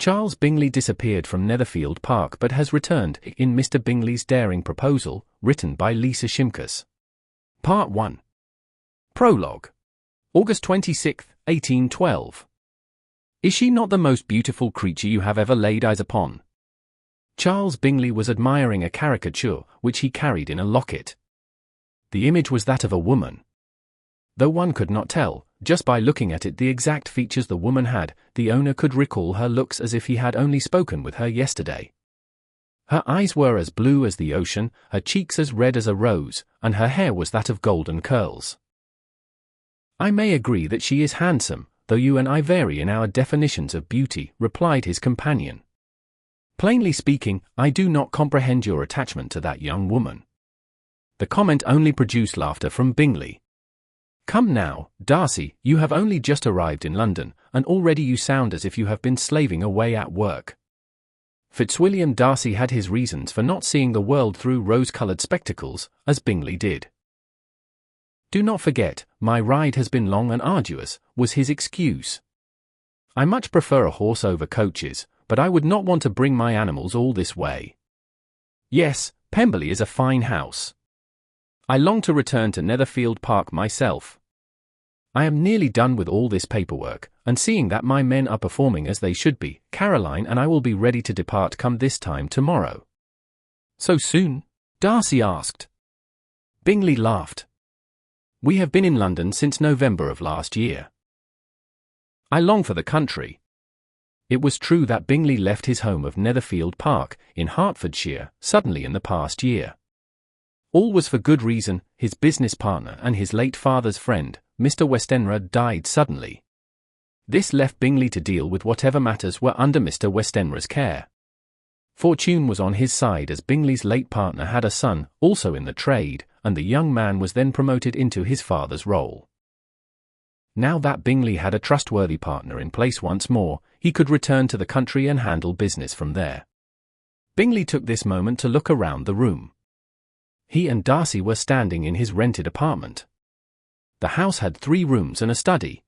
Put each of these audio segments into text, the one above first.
Charles Bingley disappeared from Netherfield Park but has returned in Mr. Bingley's Daring Proposal, written by Lysa Shimkus. Part 1. Prologue. August 26, 1812. Is she not the most beautiful creature you have ever laid eyes upon? Charles Bingley was admiring a caricature which he carried in a locket. The image was that of a woman. Though one could not tell, just by looking at it, the exact features the woman had, the owner could recall her looks as if he had only spoken with her yesterday. Her eyes were as blue as the ocean, her cheeks as red as a rose, and her hair was that of golden curls. I may agree that she is handsome, though you and I vary in our definitions of beauty, replied his companion. Plainly speaking, I do not comprehend your attachment to that young woman. The comment only produced laughter from Bingley. Come now, Darcy, you have only just arrived in London, and already you sound as if you have been slaving away at work. Fitzwilliam Darcy had his reasons for not seeing the world through rose-coloured spectacles, as Bingley did. Do not forget, my ride has been long and arduous, was his excuse. I much prefer a horse over coaches, but I would not want to bring my animals all this way. Yes, Pemberley is a fine house. I long to return to Netherfield Park myself. I am nearly done with all this paperwork, and seeing that my men are performing as they should be, Caroline and I will be ready to depart come this time tomorrow. So soon? Darcy asked. Bingley laughed. We have been in London since November of last year. I long for the country. It was true that Bingley left his home of Netherfield Park, in Hertfordshire, suddenly in the past year. All was for good reason. His business partner and his late father's friend, Mr. Westenra, died suddenly. This left Bingley to deal with whatever matters were under Mr. Westenra's care. Fortune was on his side, as Bingley's late partner had a son, also in the trade, and the young man was then promoted into his father's role. Now that Bingley had a trustworthy partner in place once more, he could return to the country and handle business from there. Bingley took this moment to look around the room. He and Darcy were standing in his rented apartment. The house had 3 rooms and a study.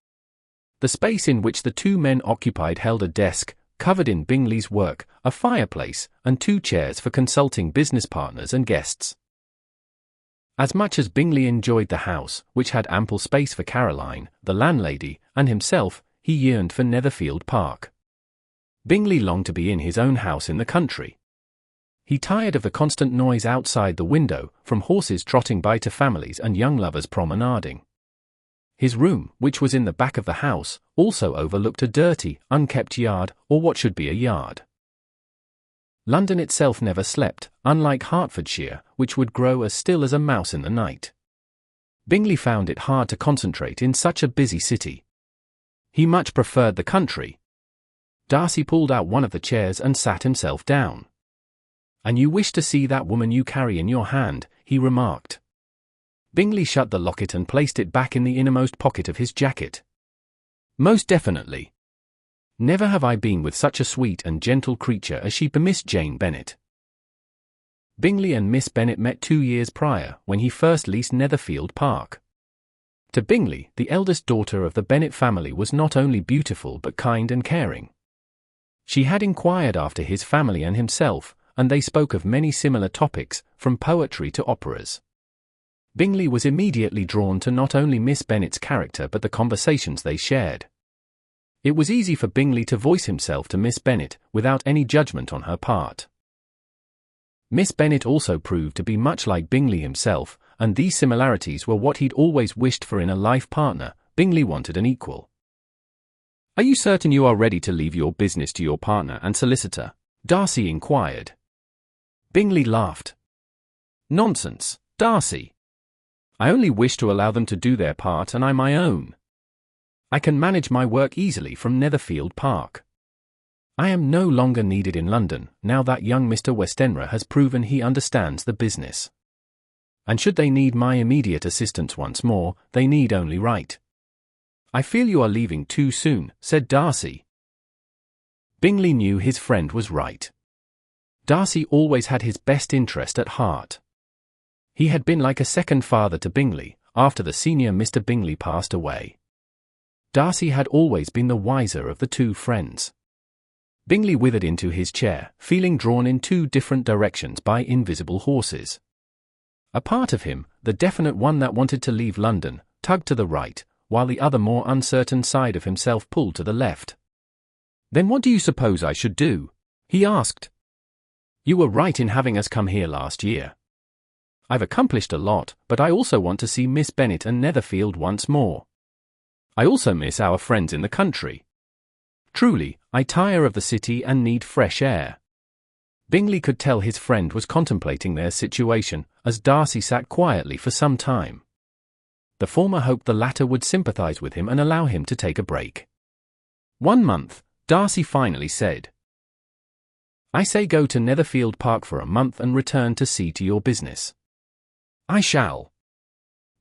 The space in which the 2 men occupied held a desk, covered in Bingley's work, a fireplace, and 2 chairs for consulting business partners and guests. As much as Bingley enjoyed the house, which had ample space for Caroline, the landlady, and himself, he yearned for Netherfield Park. Bingley longed to be in his own house in the country. He tired of the constant noise outside the window, from horses trotting by to families and young lovers promenading. His room, which was in the back of the house, also overlooked a dirty, unkept yard, or what should be a yard. London itself never slept, unlike Hertfordshire, which would grow as still as a mouse in the night. Bingley found it hard to concentrate in such a busy city. He much preferred the country. Darcy pulled out one of the chairs and sat himself down. And you wish to see that woman you carry in your hand, he remarked. Bingley shut the locket and placed it back in the innermost pocket of his jacket. Most definitely. Never have I been with such a sweet and gentle creature as she, Miss Jane Bennet. Bingley and Miss Bennet met 2 years prior, when he first leased Netherfield Park. To Bingley, the eldest daughter of the Bennet family was not only beautiful but kind and caring. She had inquired after his family and himself, and they spoke of many similar topics, from poetry to operas. Bingley was immediately drawn to not only Miss Bennet's character but the conversations they shared. It was easy for Bingley to voice himself to Miss Bennet, without any judgment on her part. Miss Bennet also proved to be much like Bingley himself, and these similarities were what he'd always wished for in a life partner. Bingley wanted an equal. Are you certain you are ready to leave your business to your partner and solicitor? Darcy inquired. Bingley laughed. Nonsense, Darcy. I only wish to allow them to do their part and I my own. I can manage my work easily from Netherfield Park. I am no longer needed in London, now that young Mr. Westenra has proven he understands the business. And should they need my immediate assistance once more, they need only write. I feel you are leaving too soon, said Darcy. Bingley knew his friend was right. Darcy always had his best interest at heart. He had been like a second father to Bingley, after the senior Mr. Bingley passed away. Darcy had always been the wiser of the 2 friends. Bingley withered into his chair, feeling drawn in two different directions by invisible horses. A part of him, the definite one that wanted to leave London, tugged to the right, while the other more uncertain side of himself pulled to the left. "Then what do you suppose I should do?" he asked. "You were right in having us come here last year. I've accomplished a lot, but I also want to see Miss Bennet and Netherfield once more. I also miss our friends in the country. Truly, I tire of the city and need fresh air." Bingley could tell his friend was contemplating their situation, as Darcy sat quietly for some time. The former hoped the latter would sympathize with him and allow him to take a break. One month, Darcy finally said, "I say go to Netherfield Park for a month and return to see to your business." "I shall."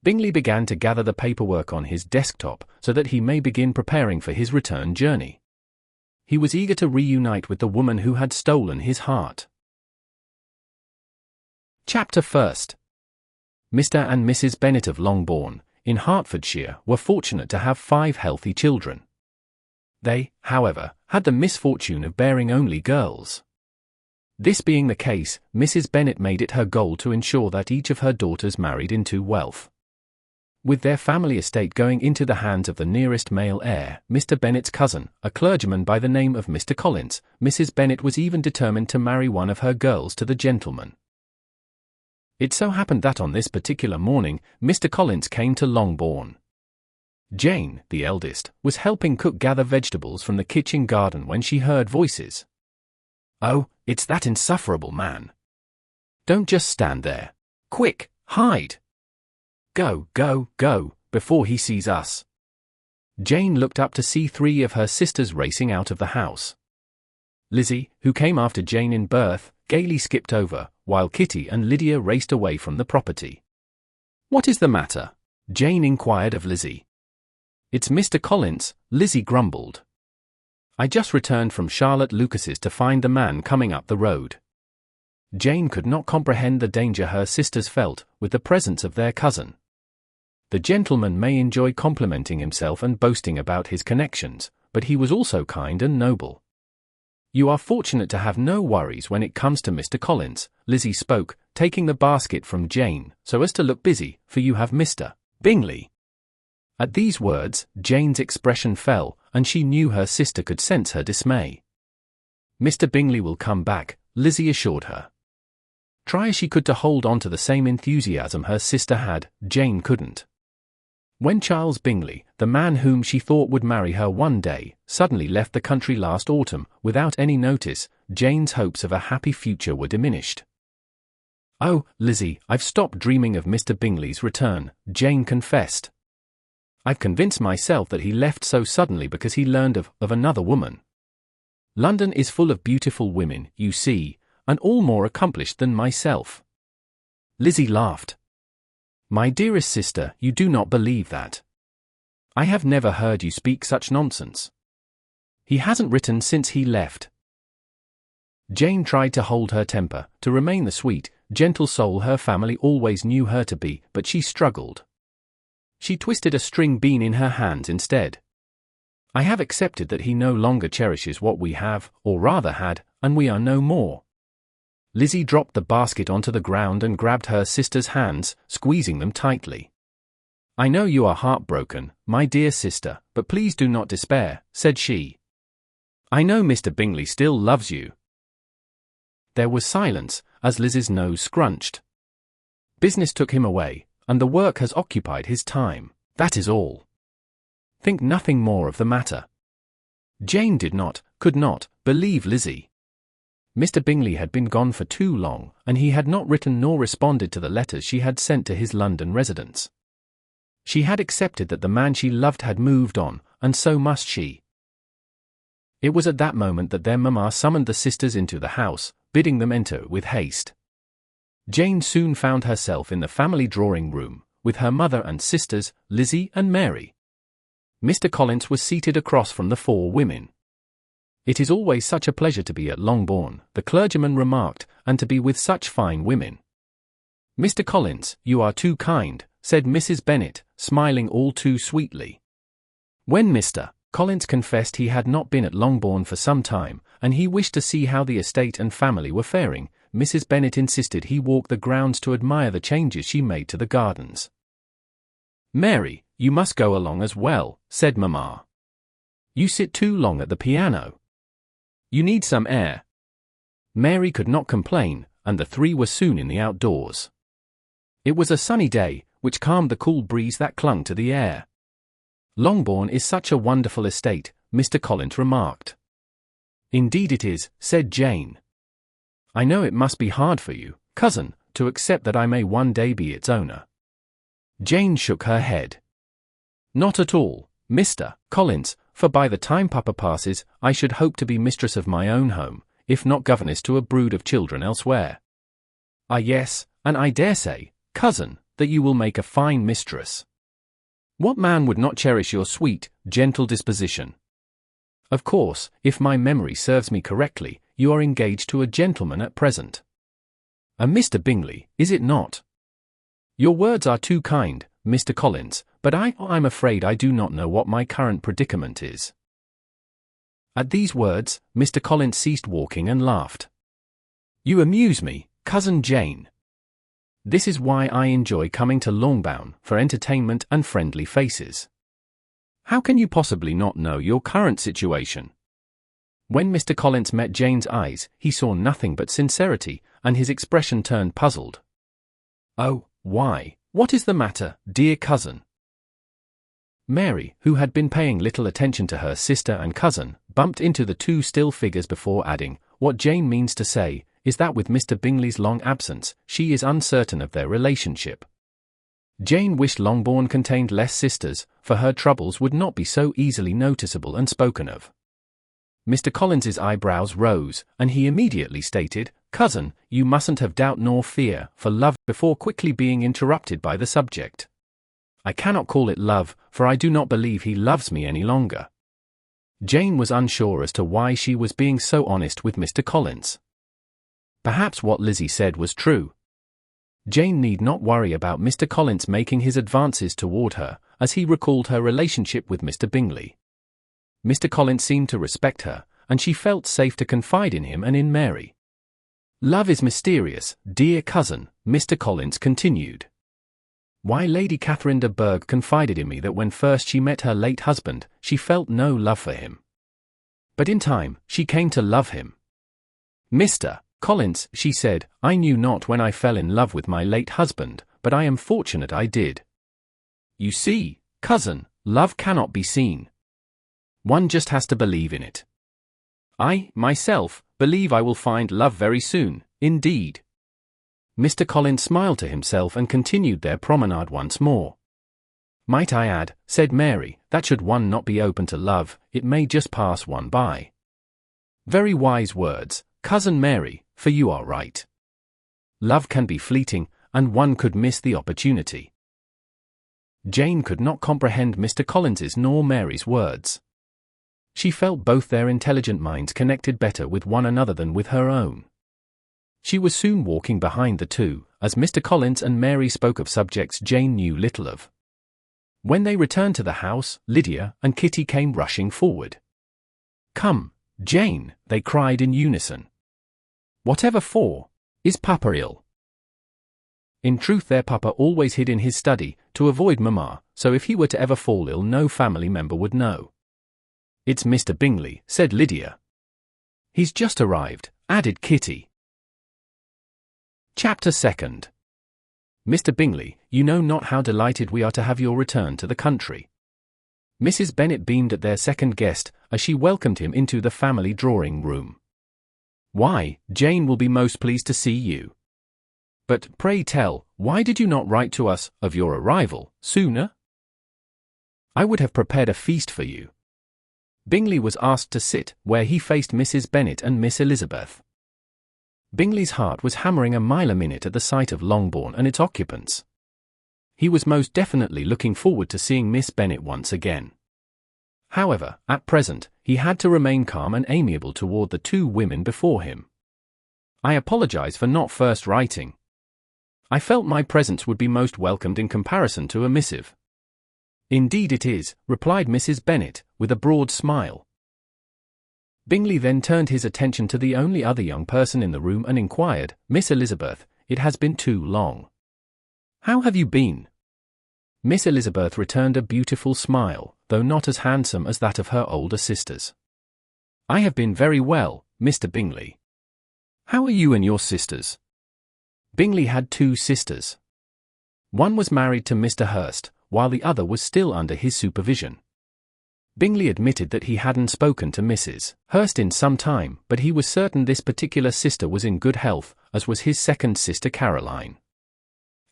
Bingley began to gather the paperwork on his desktop so that he may begin preparing for his return journey. He was eager to reunite with the woman who had stolen his heart. Chapter 1. Mr. and Mrs. Bennet of Longbourn, in Hertfordshire, were fortunate to have 5 healthy children. They, however, had the misfortune of bearing only girls. This being the case, Mrs. Bennet made it her goal to ensure that each of her daughters married into wealth. With their family estate going into the hands of the nearest male heir, Mr. Bennet's cousin, a clergyman by the name of Mr. Collins, Mrs. Bennet was even determined to marry one of her girls to the gentleman. It so happened that on this particular morning, Mr. Collins came to Longbourn. Jane, the eldest, was helping cook gather vegetables from the kitchen garden when she heard voices. "Oh, it's that insufferable man. Don't just stand there. Quick, hide! Go, go, go, before he sees us." Jane looked up to see 3 of her sisters racing out of the house. Lizzie, who came after Jane in birth, gaily skipped over, while Kitty and Lydia raced away from the property. "What is the matter?" Jane inquired of Lizzie. "It's Mr. Collins," Lizzie grumbled. "I just returned from Charlotte Lucas's to find the man coming up the road." Jane could not comprehend the danger her sisters felt with the presence of their cousin. The gentleman may enjoy complimenting himself and boasting about his connections, but he was also kind and noble. "You are fortunate to have no worries when it comes to Mr. Collins," Lizzie spoke, taking the basket from Jane, so as to look busy, "for you have Mr. Bingley." At these words, Jane's expression fell, and she knew her sister could sense her dismay. "Mr. Bingley will come back," Lizzie assured her. Try as she could to hold on to the same enthusiasm her sister had, Jane couldn't. When Charles Bingley, the man whom she thought would marry her one day, suddenly left the country last autumn, without any notice, Jane's hopes of a happy future were diminished. "Oh, Lizzie, I've stopped dreaming of Mr. Bingley's return," Jane confessed. "I've convinced myself that he left so suddenly because he learned of another woman. London is full of beautiful women, you see, and all more accomplished than myself." Lizzie laughed. "My dearest sister, you do not believe that. I have never heard you speak such nonsense. He hasn't written since he left." Jane tried to hold her temper, to remain the sweet, gentle soul her family always knew her to be, but she struggled. She twisted a string bean in her hands instead. "I have accepted that he no longer cherishes what we have, or rather had, and we are no more." Lizzie dropped the basket onto the ground and grabbed her sister's hands, squeezing them tightly. "I know you are heartbroken, my dear sister, but please do not despair," said she. "I know Mr. Bingley still loves you." There was silence, as Lizzie's nose scrunched. "Business took him away, and the work has occupied his time, that is all. Think nothing more of the matter." Jane could not, believe Lizzie. Mr. Bingley had been gone for too long, and he had not written nor responded to the letters she had sent to his London residence. She had accepted that the man she loved had moved on, and so must she. It was at that moment that their mamma summoned the sisters into the house, bidding them enter with haste. Jane soon found herself in the family drawing-room, with her mother and sisters, Lizzie and Mary. Mr. Collins was seated across from the 4 women. "It is always such a pleasure to be at Longbourn," the clergyman remarked, "and to be with such fine women." "Mr. Collins, you are too kind," said Mrs. Bennet, smiling all too sweetly. "When Mr. Collins confessed he had not been at Longbourn for some time, and he wished to see how the estate and family were faring. Mrs. Bennet insisted he walk the grounds to admire the changes she made to the gardens. "Mary, you must go along as well," said Mamma. "You sit too long at the piano. You need some air." Mary could not complain, and the three were soon in the outdoors. It was a sunny day, which calmed the cool breeze that clung to the air. "Longbourn is such a wonderful estate," Mr. Collins remarked. "Indeed it is," said Jane. "I know it must be hard for you, cousin, to accept that I may one day be its owner." Jane shook her head. "Not at all, Mr. Collins, for by the time Papa passes, I should hope to be mistress of my own home, if not governess to a brood of children elsewhere." "Ah yes, and I dare say, cousin, that you will make a fine mistress. What man would not cherish your sweet, gentle disposition? Of course, if my memory serves me correctly, you are engaged to a gentleman at present. A Mr. Bingley, is it not? Your words are too kind, Mr. Collins, but I'm afraid I do not know what my current predicament is." At these words, Mr. Collins ceased walking and laughed. "You amuse me, cousin Jane. This is why I enjoy coming to Longbourn, for entertainment and friendly faces. How can you possibly not know your current situation?" When Mr. Collins met Jane's eyes, he saw nothing but sincerity, and his expression turned puzzled. "Oh, why, what is the matter, dear cousin?" Mary, who had been paying little attention to her sister and cousin, bumped into the two still figures before adding, "What Jane means to say is that with Mr. Bingley's long absence, she is uncertain of their relationship." Jane wished Longbourn contained less sisters, for her troubles would not be so easily noticeable and spoken of. Mr. Collins's eyebrows rose, and he immediately stated, "Cousin, you mustn't have doubt nor fear for love," before quickly being interrupted by the subject. "I cannot call it love, for I do not believe he loves me any longer." Jane was unsure as to why she was being so honest with Mr. Collins. Perhaps what Lizzie said was true. Jane need not worry about Mr. Collins making his advances toward her, as he recalled her relationship with Mr. Bingley. Mr. Collins seemed to respect her, and she felt safe to confide in him and in Mary. "Love is mysterious, dear cousin," Mr. Collins continued. "Why, Lady Catherine de Bourgh confided in me that when first she met her late husband, she felt no love for him. But in time, she came to love him. 'Mr. Collins,' she said, 'I knew not when I fell in love with my late husband, but I am fortunate I did.' You see, cousin, love cannot be seen. One just has to believe in it. I, myself, believe I will find love very soon, indeed." Mr. Collins smiled to himself and continued their promenade once more. "Might I add," said Mary, "that should one not be open to love, it may just pass one by." "Very wise words, cousin Mary, for you are right. Love can be fleeting, and one could miss the opportunity." Jane could not comprehend Mr. Collins's nor Mary's words. She felt both their intelligent minds connected better with one another than with her own. She was soon walking behind the two, as Mr. Collins and Mary spoke of subjects Jane knew little of. When they returned to the house, Lydia and Kitty came rushing forward. "Come, Jane," they cried in unison. "Whatever for? Is Papa ill?" In truth, their Papa always hid in his study, to avoid Mamma, so if he were to ever fall ill no family member would know. "It's Mr. Bingley," said Lydia. "He's just arrived," added Kitty. Chapter 2. "Mr. Bingley, you know not how delighted we are to have your return to the country." Mrs. Bennet beamed at their second guest, as she welcomed him into the family drawing-room. "Why, Jane will be most pleased to see you. But, pray tell, why did you not write to us, of your arrival, sooner? I would have prepared a feast for you." Bingley was asked to sit where he faced Mrs. Bennet and Miss Elizabeth. Bingley's heart was hammering a mile a minute at the sight of Longbourn and its occupants. He was most definitely looking forward to seeing Miss Bennet once again. However, at present, he had to remain calm and amiable toward the two women before him. "I apologize for not first writing. I felt my presence would be most welcomed in comparison to a missive." "Indeed it is," replied Mrs. Bennet, with a broad smile. Bingley then turned his attention to the only other young person in the room and inquired, "Miss Elizabeth, it has been too long. How have you been?" Miss Elizabeth returned a beautiful smile, though not as handsome as that of her older sisters. "I have been very well, Mr. Bingley. How are you and your sisters?" Bingley had 2 sisters. One was married to Mr. Hurst, while the other was still under his supervision. Bingley admitted that he hadn't spoken to Mrs. Hurst in some time, but he was certain this particular sister was in good health, as was his second sister Caroline.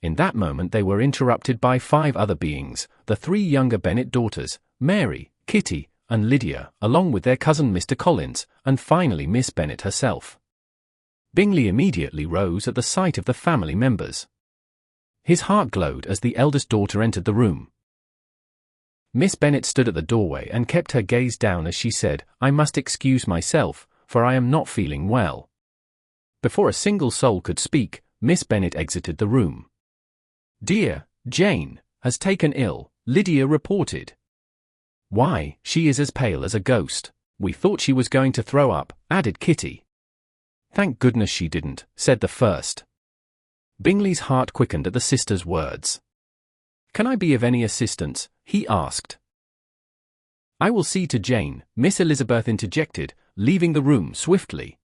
In that moment they were interrupted by 5 other beings, the 3 younger Bennet daughters, Mary, Kitty, and Lydia, along with their cousin Mr. Collins, and finally Miss Bennet herself. Bingley immediately rose at the sight of the family members. His heart glowed as the eldest daughter entered the room. Miss Bennet stood at the doorway and kept her gaze down as she said, "I must excuse myself, for I am not feeling well." Before a single soul could speak, Miss Bennet exited the room. "Dear Jane has taken ill," Lydia reported. "Why, she is as pale as a ghost. We thought she was going to throw up," added Kitty. "Thank goodness she didn't," said the first. Bingley's heart quickened at the sister's words. "Can I be of any assistance?" he asked. "I will see to Jane," Miss Elizabeth interjected, leaving the room swiftly.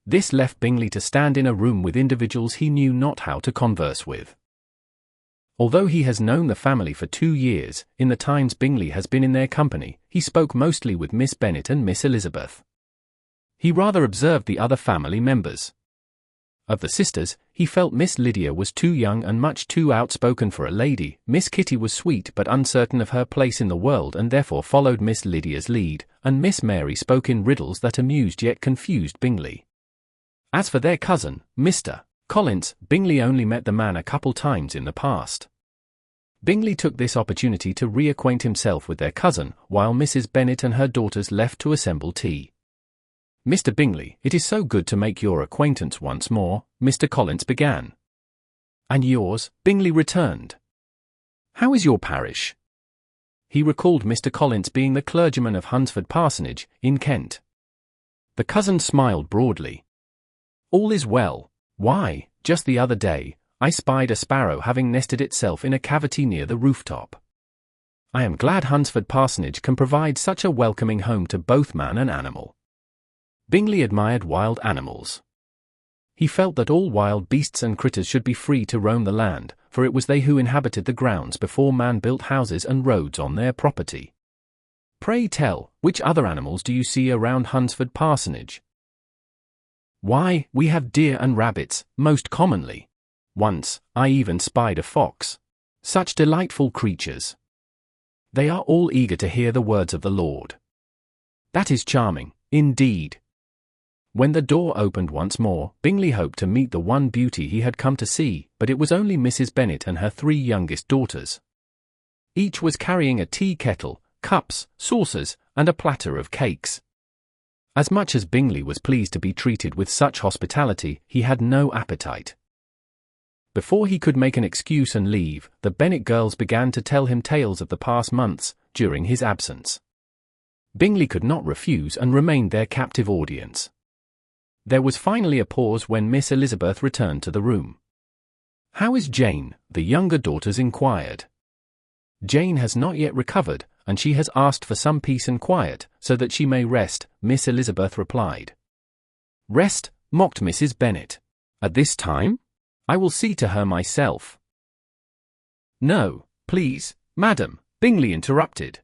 This left Bingley to stand in a room with individuals he knew not how to converse with. Although he has known the family for 2 years, in the times Bingley has been in their company, he spoke mostly with Miss Bennet and Miss Elizabeth. He rather observed the other family members. Of the sisters, he felt Miss Lydia was too young and much too outspoken for a lady, Miss Kitty was sweet but uncertain of her place in the world and therefore followed Miss Lydia's lead, and Miss Mary spoke in riddles that amused yet confused Bingley. As for their cousin, Mr. Collins, Bingley only met the man a couple times in the past. Bingley took this opportunity to reacquaint himself with their cousin, while Mrs. Bennet and her daughters left to assemble tea. "Mr. Bingley, it is so good to make your acquaintance once more," Mr. Collins began. "And yours," Bingley returned. "How is your parish?" He recalled Mr. Collins being the clergyman of Hunsford Parsonage, in Kent. The cousin smiled broadly. "All is well. Why, just the other day, I spied a sparrow having nested itself in a cavity near the rooftop. I am glad Hunsford Parsonage can provide such a welcoming home to both man and animal." Bingley admired wild animals. He felt that all wild beasts and critters should be free to roam the land, for it was they who inhabited the grounds before man built houses and roads on their property. "Pray tell, which other animals do you see around Hunsford Parsonage?" "Why, we have deer and rabbits, most commonly. Once, I even spied a fox. Such delightful creatures. They are all eager to hear the words of the Lord." "That is charming, indeed." When the door opened once more, Bingley hoped to meet the one beauty he had come to see, but it was only Mrs. Bennet and her 3 youngest daughters. Each was carrying a tea kettle, cups, saucers, and a platter of cakes. As much as Bingley was pleased to be treated with such hospitality, he had no appetite. Before he could make an excuse and leave, the Bennet girls began to tell him tales of the past months, during his absence. Bingley could not refuse and remained their captive audience. There was finally a pause when Miss Elizabeth returned to the room. "How is Jane?" the younger daughters inquired. "Jane has not yet recovered, and she has asked for some peace and quiet, so that she may rest," Miss Elizabeth replied. "Rest?" mocked Mrs. Bennet. "At this time? I will see to her myself." "No, please, madam," Bingley interrupted.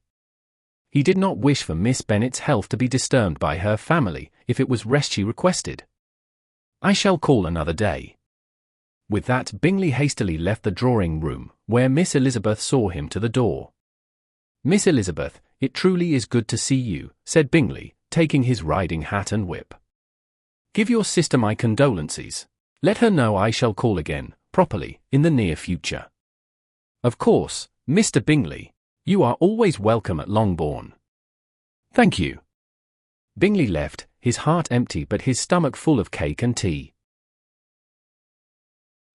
He did not wish for Miss Bennet's health to be disturbed by her family, if it was rest she requested. "I shall call another day." With that, Bingley hastily left the drawing-room, where Miss Elizabeth saw him to the door. "Miss Elizabeth, it truly is good to see you," said Bingley, taking his riding hat and whip. "Give your sister my condolences. Let her know I shall call again, properly, in the near future." "Of course, Mr. Bingley. You are always welcome at Longbourn." "Thank you." Bingley left, his heart empty but his stomach full of cake and tea.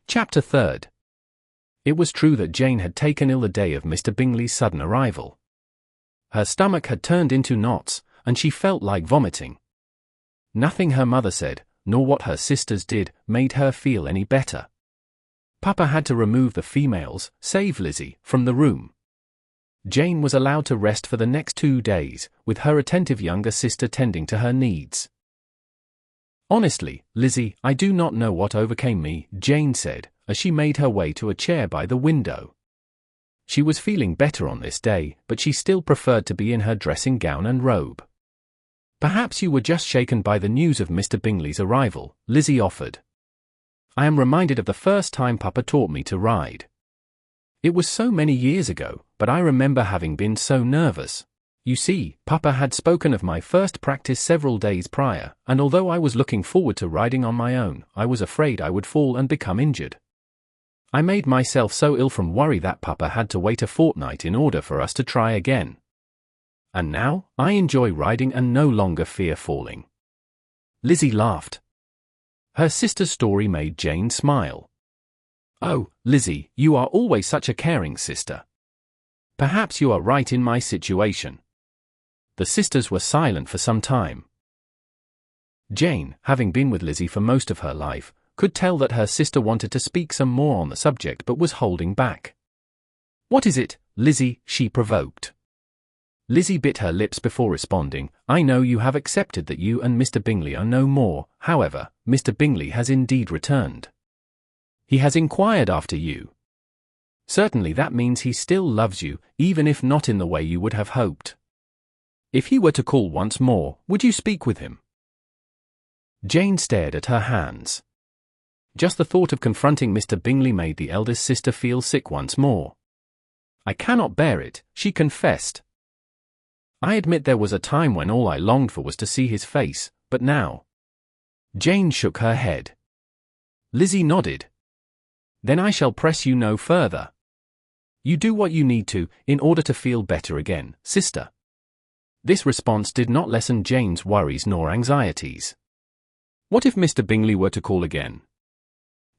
Chapter 3. It was true that Jane had taken ill the day of Mr. Bingley's sudden arrival. Her stomach had turned into knots, and she felt like vomiting. Nothing her mother said, nor what her sisters did, made her feel any better. Papa had to remove the females, save Lizzie, from the room. Jane was allowed to rest for the next 2 days, with her attentive younger sister tending to her needs. "Honestly, Lizzie, I do not know what overcame me," Jane said, as she made her way to a chair by the window. She was feeling better on this day, but she still preferred to be in her dressing gown and robe. "Perhaps you were just shaken by the news of Mr. Bingley's arrival," Lizzie offered. "I am reminded of the first time Papa taught me to ride. It was so many years ago, but I remember having been so nervous. You see, Papa had spoken of my first practice several days prior, and although I was looking forward to riding on my own, I was afraid I would fall and become injured. I made myself so ill from worry that Papa had to wait a fortnight in order for us to try again. And now, I enjoy riding and no longer fear falling." Lizzie laughed. Her sister's story made Jane smile. "Oh, Lizzie, you are always such a caring sister. Perhaps you are right in my situation." The sisters were silent for some time. Jane, having been with Lizzie for most of her life, could tell that her sister wanted to speak some more on the subject but was holding back. "What is it, Lizzie?" she provoked. Lizzie bit her lips before responding. "I know you have accepted that you and Mr. Bingley are no more, however, Mr. Bingley has indeed returned. He has inquired after you. Certainly that means he still loves you, even if not in the way you would have hoped. If he were to call once more, would you speak with him?" Jane stared at her hands. Just the thought of confronting Mr. Bingley made the eldest sister feel sick once more. "I cannot bear it," she confessed. "I admit there was a time when all I longed for was to see his face, but now—" Jane shook her head. Lizzie nodded. "Then I shall press you no further. You do what you need to, in order to feel better again, sister." This response did not lessen Jane's worries nor anxieties. "What if Mr. Bingley were to call again?"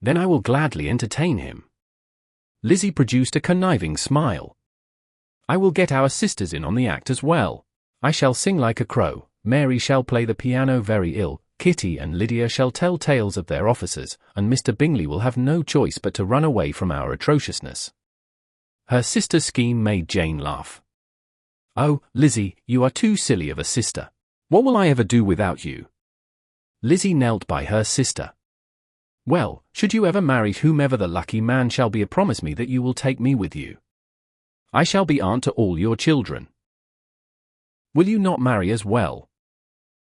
"Then I will gladly entertain him." Lizzie produced a conniving smile. "I will get our sisters in on the act as well. I shall sing like a crow, Mary shall play the piano very ill, Kitty and Lydia shall tell tales of their officers, and Mr. Bingley will have no choice but to run away from our atrociousness." Her sister's scheme made Jane laugh. "Oh, Lizzie, you are too silly of a sister. What will I ever do without you?" Lizzie knelt by her sister. "Well, should you ever marry whomever the lucky man shall be, promise me that you will take me with you. I shall be aunt to all your children." "Will you not marry as well?"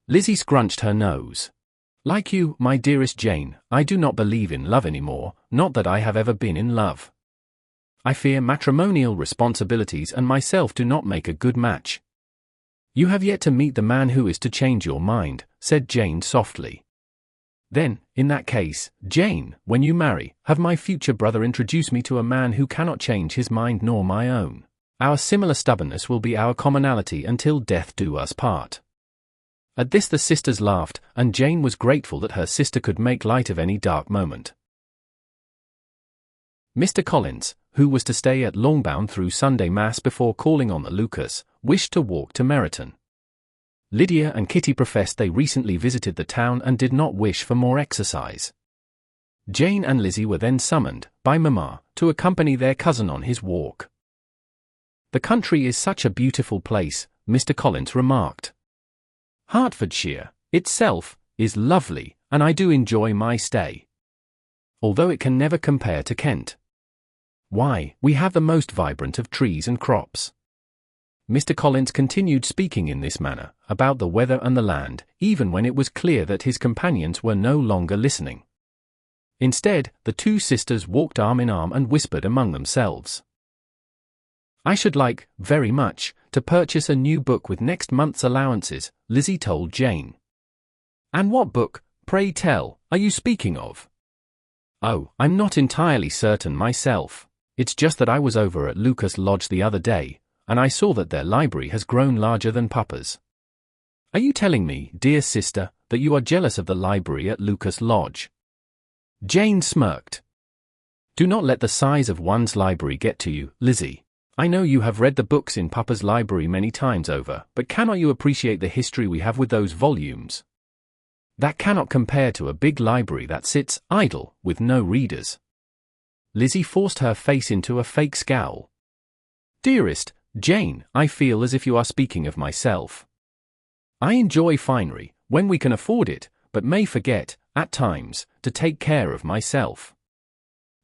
Lizzie scrunched her nose. "Like you, my dearest Jane, I do not believe in love anymore, not that I have ever been in love. I fear matrimonial responsibilities and myself do not make a good match." "You have yet to meet the man who is to change your mind," said Jane softly. "Then, in that case, Jane, when you marry, have my future brother introduce me to a man who cannot change his mind nor my own. Our similar stubbornness will be our commonality until death do us part." At this the sisters laughed, and Jane was grateful that her sister could make light of any dark moment. Mr. Collins, who was to stay at Longbourn through Sunday Mass before calling on the Lucas, wished to walk to Meryton. Lydia and Kitty professed they recently visited the town and did not wish for more exercise. Jane and Lizzie were then summoned, by Mamma, to accompany their cousin on his walk. "The country is such a beautiful place," Mr. Collins remarked. "Hertfordshire, itself, is lovely, and I do enjoy my stay. Although it can never compare to Kent. Why, we have the most vibrant of trees and crops." Mr. Collins continued speaking in this manner, about the weather and the land, even when it was clear that his companions were no longer listening. Instead, the two sisters walked arm in arm and whispered among themselves. "I should like, very much, to purchase a new book with next month's allowances," Lizzie told Jane. "And what book, pray tell, are you speaking of?" "Oh, I'm not entirely certain myself. It's just that I was over at Lucas Lodge the other day, and I saw that their library has grown larger than Papa's." "Are you telling me, dear sister, that you are jealous of the library at Lucas Lodge?" Jane smirked. Do not let the size of one's library get to you, Lizzie. I know you have read the books in Papa's library many times over, but cannot you appreciate the history we have with those volumes? That cannot compare to a big library that sits idle, with no readers. Lizzie forced her face into a fake scowl. Dearest Jane, I feel as if you are speaking of myself. I enjoy finery, when we can afford it, but may forget, at times, to take care of myself.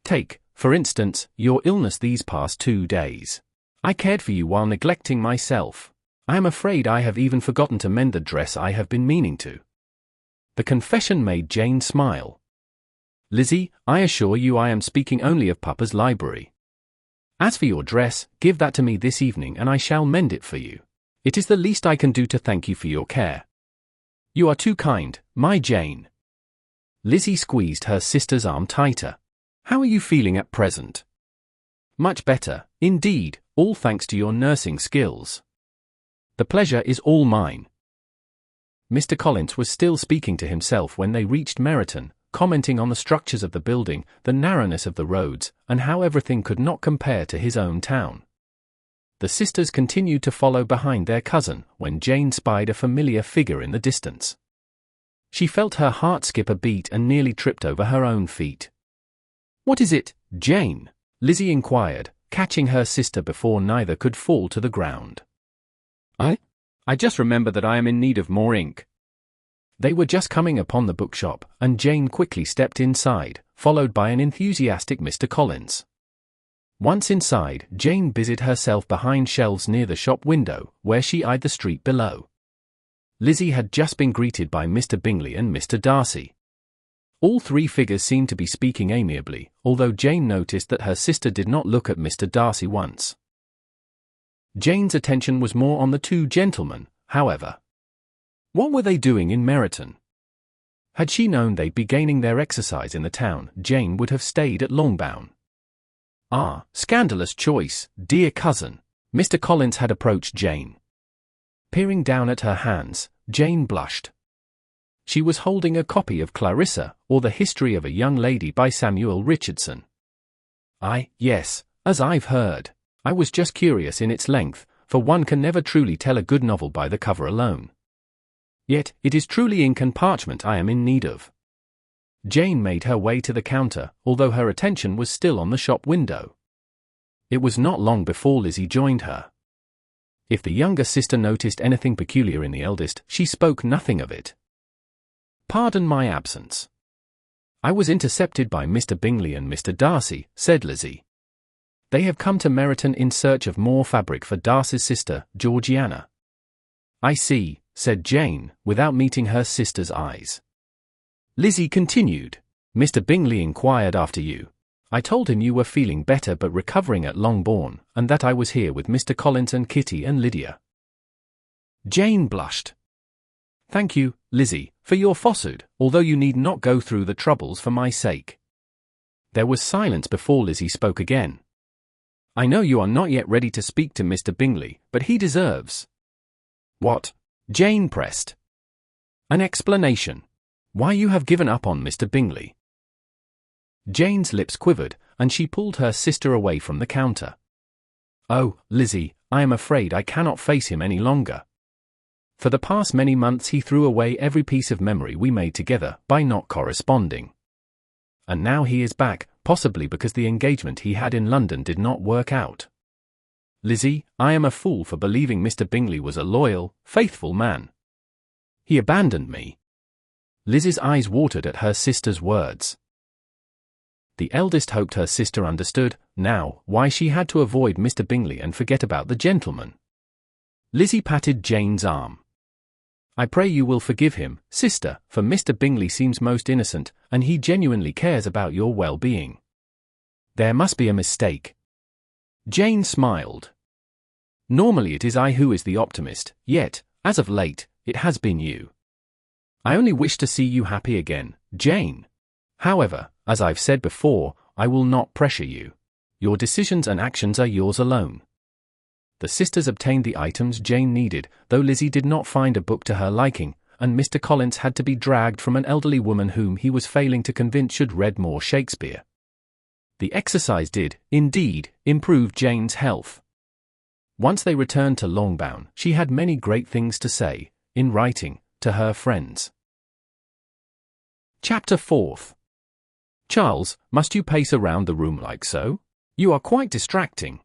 Take, for instance, your illness these past 2 days. I cared for you while neglecting myself. I am afraid I have even forgotten to mend the dress I have been meaning to. The confession made Jane smile. Lizzie, I assure you I am speaking only of Papa's library. As for your dress, give that to me this evening and I shall mend it for you. It is the least I can do to thank you for your care. You are too kind, my Jane. Lizzie squeezed her sister's arm tighter. How are you feeling at present? Much better, indeed, all thanks to your nursing skills. The pleasure is all mine. Mr. Collins was still speaking to himself when they reached Meryton, commenting on the structures of the building, the narrowness of the roads, and how everything could not compare to his own town. The sisters continued to follow behind their cousin when Jane spied a familiar figure in the distance. She felt her heart skip a beat and nearly tripped over her own feet. What is it, Jane? Lizzie inquired, catching her sister before neither could fall to the ground. I just remember that I am in need of more ink. They were just coming upon the bookshop, and Jane quickly stepped inside, followed by an enthusiastic Mr. Collins. Once inside, Jane busied herself behind shelves near the shop window, where she eyed the street below. Lizzie had just been greeted by Mr. Bingley and Mr. Darcy. All three figures seemed to be speaking amiably, although Jane noticed that her sister did not look at Mr. Darcy once. Jane's attention was more on the two gentlemen, however. What were they doing in Meryton? Had she known they'd be gaining their exercise in the town, Jane would have stayed at Longbourn. Ah, scandalous choice, dear cousin. Mr. Collins had approached Jane. Peering down at her hands, Jane blushed. She was holding a copy of Clarissa, or the History of a Young Lady by Samuel Richardson. Yes, as I've heard. I was just curious in its length, for one can never truly tell a good novel by the cover alone. Yet, it is truly ink and parchment I am in need of. Jane made her way to the counter, although her attention was still on the shop window. It was not long before Lizzie joined her. If the younger sister noticed anything peculiar in the eldest, she spoke nothing of it. Pardon my absence. I was intercepted by Mr. Bingley and Mr. Darcy, said Lizzie. They have come to Meryton in search of more fabric for Darcy's sister, Georgiana. I see, said Jane, without meeting her sister's eyes. Lizzie continued. Mr. Bingley inquired after you. I told him you were feeling better but recovering at Longbourn, and that I was here with Mr. Collins and Kitty and Lydia. Jane blushed. Thank you, Lizzie, for your falsehood, although you need not go through the troubles for my sake. There was silence before Lizzie spoke again. I know you are not yet ready to speak to Mr. Bingley, but he deserves. What? Jane pressed. An explanation. Why you have given up on Mr. Bingley. Jane's lips quivered, and she pulled her sister away from the counter. Oh, Lizzie, I am afraid I cannot face him any longer. For the past many months he threw away every piece of memory we made together by not corresponding. And now he is back, possibly because the engagement he had in London did not work out. Lizzie, I am a fool for believing Mr. Bingley was a loyal, faithful man. He abandoned me. Lizzie's eyes watered at her sister's words. The eldest hoped her sister understood, now, why she had to avoid Mr. Bingley and forget about the gentleman. Lizzie patted Jane's arm. I pray you will forgive him, sister, for Mr. Bingley seems most innocent, and he genuinely cares about your well-being. There must be a mistake. Jane smiled. Normally it is I who is the optimist, yet, as of late, it has been you. I only wish to see you happy again, Jane. However, as I've said before, I will not pressure you. Your decisions and actions are yours alone. The sisters obtained the items Jane needed, though Lizzie did not find a book to her liking, and Mr. Collins had to be dragged from an elderly woman whom he was failing to convince should read more Shakespeare. The exercise did, indeed, improve Jane's health. Once they returned to Longbourn, she had many great things to say, in writing, to her friends. Chapter 4. Charles, must you pace around the room like so? You are quite distracting.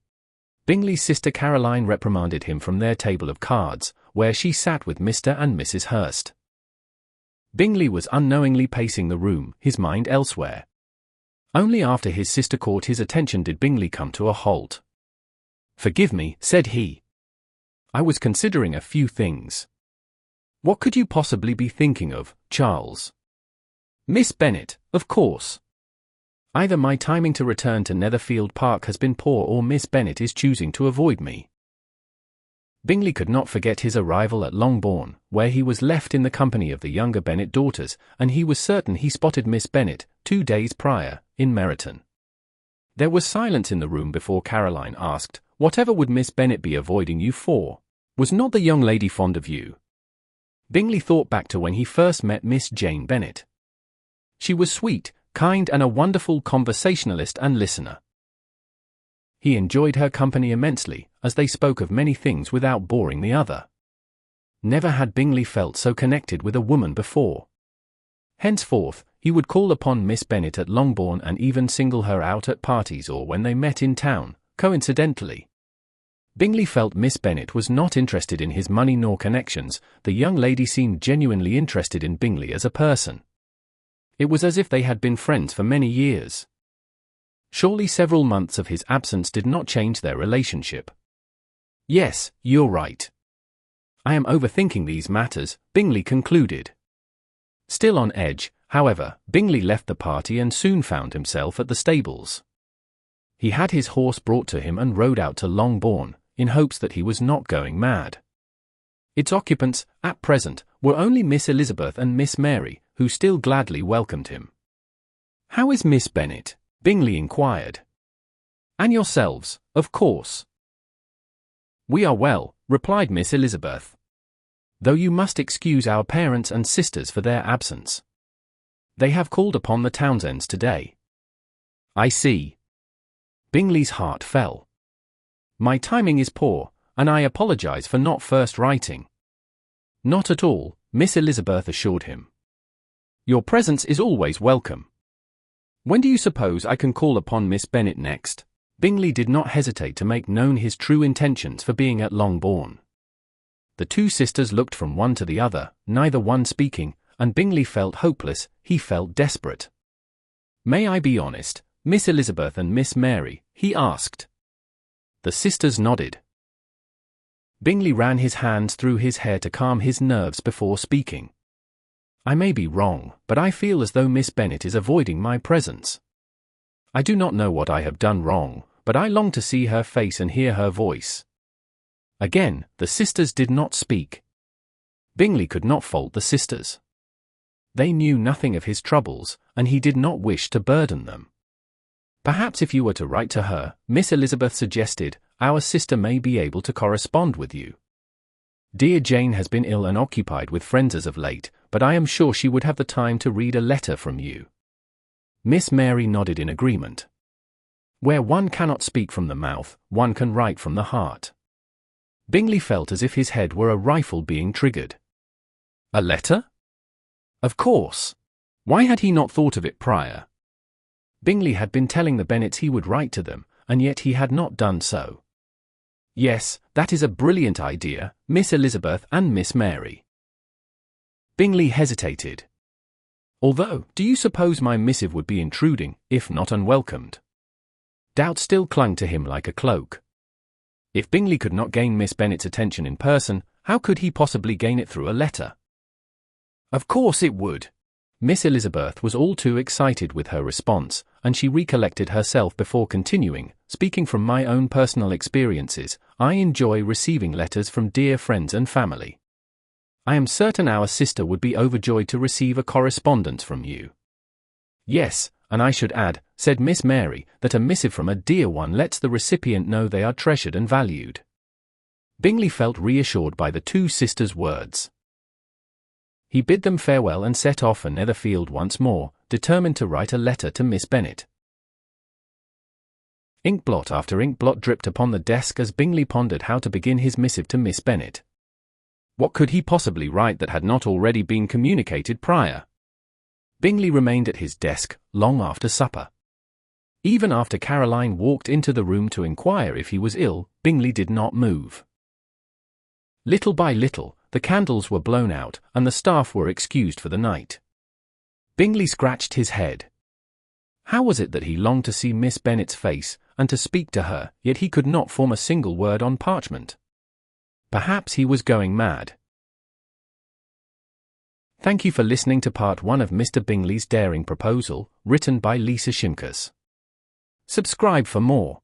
Bingley's sister Caroline reprimanded him from their table of cards, where she sat with Mr. and Mrs. Hurst. Bingley was unknowingly pacing the room, his mind elsewhere. Only after his sister caught his attention did Bingley come to a halt. "Forgive me," said he. "I was considering a few things." "What could you possibly be thinking of, Charles?" "Miss Bennet, of course. Either my timing to return to Netherfield Park has been poor or Miss Bennet is choosing to avoid me." Bingley could not forget his arrival at Longbourn, where he was left in the company of the younger Bennet daughters, and he was certain he spotted Miss Bennet, 2 days prior, in Meryton. There was silence in the room before Caroline asked, "Whatever would Miss Bennet be avoiding you for? Was not the young lady fond of you?" Bingley thought back to when he first met Miss Jane Bennet. She was sweet, kind and a wonderful conversationalist and listener. He enjoyed her company immensely, as they spoke of many things without boring the other. Never had Bingley felt so connected with a woman before. Henceforth, he would call upon Miss Bennet at Longbourn and even single her out at parties or when they met in town, coincidentally. Bingley felt Miss Bennet was not interested in his money nor connections. The young lady seemed genuinely interested in Bingley as a person. It was as if they had been friends for many years. Surely several months of his absence did not change their relationship. "Yes, you're right. I am overthinking these matters," Bingley concluded. Still on edge, however, Bingley left the party and soon found himself at the stables. He had his horse brought to him and rode out to Longbourn, in hopes that he was not going mad. Its occupants, at present, were only Miss Elizabeth and Miss Mary, who still gladly welcomed him. "How is Miss Bennet?" Bingley inquired. "And yourselves, of course." "We are well," replied Miss Elizabeth. "Though you must excuse our parents and sisters for their absence. They have called upon the Townsends today." "I see." Bingley's heart fell. "My timing is poor, and I apologize for not first writing." "Not at all," Miss Elizabeth assured him. "Your presence is always welcome. When do you suppose I can call upon Miss Bennet next?" Bingley did not hesitate to make known his true intentions for being at Longbourn. The two sisters looked from one to the other, neither one speaking, and Bingley felt hopeless, he felt desperate. "May I be honest, Miss Elizabeth and Miss Mary?" he asked. The sisters nodded. Bingley ran his hands through his hair to calm his nerves before speaking. "I may be wrong, but I feel as though Miss Bennet is avoiding my presence. I do not know what I have done wrong, but I long to see her face and hear her voice." Again, the sisters did not speak. Bingley could not fault the sisters. They knew nothing of his troubles, and he did not wish to burden them. "Perhaps if you were to write to her," Miss Elizabeth suggested, "our sister may be able to correspond with you. Dear Jane has been ill and occupied with friends as of late, but I am sure she would have the time to read a letter from you." Miss Mary nodded in agreement. Where one cannot speak from the mouth, one can write from the heart. Bingley felt as if his head were a rifle being triggered. A letter? Of course. Why had he not thought of it prior? Bingley had been telling the Bennets he would write to them, and yet he had not done so. "Yes, that is a brilliant idea, Miss Elizabeth and Miss Mary." Bingley hesitated. "Although, do you suppose my missive would be intruding, if not unwelcomed?" Doubt still clung to him like a cloak. If Bingley could not gain Miss Bennet's attention in person, how could he possibly gain it through a letter? "Of course it would." Miss Elizabeth was all too excited with her response, and she recollected herself before continuing, "Speaking from my own personal experiences, I enjoy receiving letters from dear friends and family. I am certain our sister would be overjoyed to receive a correspondence from you." "Yes, and I should add," said Miss Mary, "that a missive from a dear one lets the recipient know they are treasured and valued." Bingley felt reassured by the two sisters' words. He bid them farewell and set off for Netherfield once more, determined to write a letter to Miss Bennet. Inkblot after inkblot dripped upon the desk as Bingley pondered how to begin his missive to Miss Bennet. What could he possibly write that had not already been communicated prior? Bingley remained at his desk long after supper. Even after Caroline walked into the room to inquire if he was ill, Bingley did not move. Little by little, the candles were blown out, and the staff were excused for the night. Bingley scratched his head. How was it that he longed to see Miss Bennet's face, and to speak to her, yet he could not form a single word on parchment? Perhaps he was going mad. Thank you for listening to part 1 of Mr. Bingley's Daring Proposal, written by Lysa Shimkus. Subscribe for more.